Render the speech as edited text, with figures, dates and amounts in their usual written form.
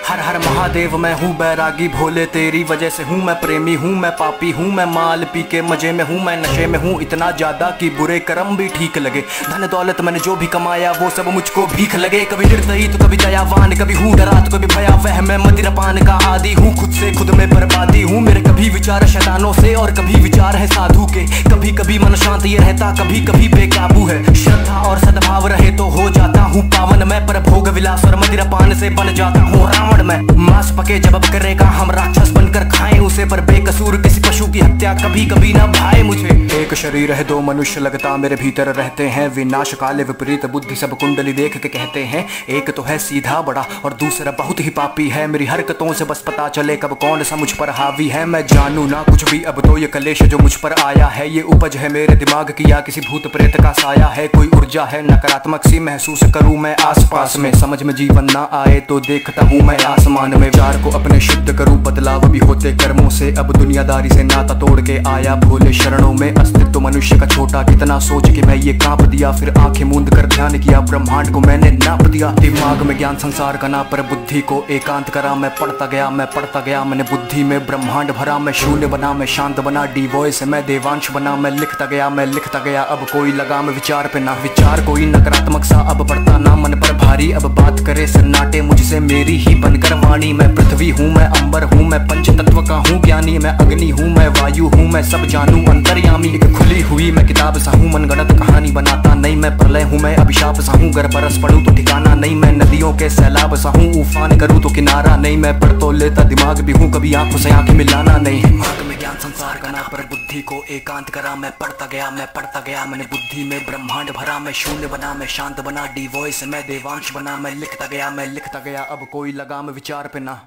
हर हर महादेव मैं हूँ बैरागी भोले तेरी वजह से हूँ मैं प्रेमी हूँ मैं पापी हूँ मैं माल पी के मजे में हूँ मैं नशे में हूँ इतना ज्यादा कि बुरे कर्म भी ठीक लगे। धन दौलत मैंने जो भी कमाया वो सब मुझको भीख लगे। कभी निर्दयी तो कभी दयावान, कभी हूँ डरा तो कभी भयावह। मैं मदिरापान का आदी हूँ, खुद से खुद में बर्बादी हूँ। मेरे कभी विचार शैतानों से और कभी विचार है साधु के। कभी कभी मन शांत ये रहता, कभी कभी बेकाबू है। श्रद्धा और सद्भाव रहे तो हो जाता हूँ पावन मैं, पर भोग विलास और मदिरापान से बन जाता हूँ रावण मैं। मांस पके जब करेगा हम राक्षस बनकर खाएं उसे, पर बेकसूर किसी पशु की हत्या कभी कभी ना भाए मुझे। एक शरीर है दो मनुष्य लगता मेरे भीतर रहते हैं, विनाश काले विपरीत बुद्धि सब कुंडली देख के कहते हैं। एक तो है सीधा बड़ा और दूसरा बहुत ही पापी है। मेरी हरकतों से बस पता चले कब कौन सा मुझ पर हावी है। मैं जानू ना कुछ भी अब तो ये कलेश जो मुझ पर आया है, ये उपज है मेरे दिमाग की या किसी भूत प्रेत का साया है। कोई ऊर्जा है नकारात्मक सी महसूस करूं मैं आसपास में, समझ में जीवन ना आए तो देखता हूँ मैं आसमान में। विचार को अपने शुद्ध करूं बदलाव भी होते कर्मों से, अब दुनियादारी से नाता तोड़ के आया भोले शरणों में। अस्तित्व मनुष्य का छोटा कितना सोच के मैं ये कांप दिया, फिर आंखें मूंद कर ध्यान किया ब्रह्मांड को मैंने नाप दिया। दिमाग में ज्ञान संसार का ना, पर बुद्धि को एकांत करा। मैं पढ़ता गया मैं पढ़ता गया, मैंने बुद्धि में ब्रह्मांड भरा। मैं शून्य बना मैं शांत बना, डी वॉइस मैं देवांश बना। मैं लिखता गया मैं लिखता गया, अब कोई लगाम विचार पे ना। विचार कोई नकारात्मक सा अब पड़ता ना मन पर भारी। अब बात करे सन्नाटे मुझसे मेरी ही बनकर वाणी। मैं पृथ्वी हूँ मैं अंबर हूँ मैं पंच तत्व का हूँ ज्ञानी। मैं अग्नि हूँ मैं वायु हूँ मैं सब जानू अंतर्यामी। एक खुली हुई मैं किताब सा हूँ मनगढ़ंत कहानी बनाता नहीं। मैं प्रलय हूँ मैं अभिशाप सा हूँ, गर बरस पड़ूं तो ठिकाना नहीं। मैं नदियों के सैलाब सा हूँ, उफान करूँ तो किनारा नहीं। मैं पढ़ तो लेता दिमाग भी हूँ, कभी आंखों से आंखें मिलाना नहीं। दिमाग में ज्ञान संसार का ना, पर बुद्धि को एकांत करा। मैं पढ़ता गया मैं पढ़ता गया, मैंने बुद्धि में ब्रह्मांड भरा। मैं शून्य बना मैं शांत बना, डी वॉइस मैं देवांश बना। मैं लिखता गया अब कोई लगाम विचार पे ना।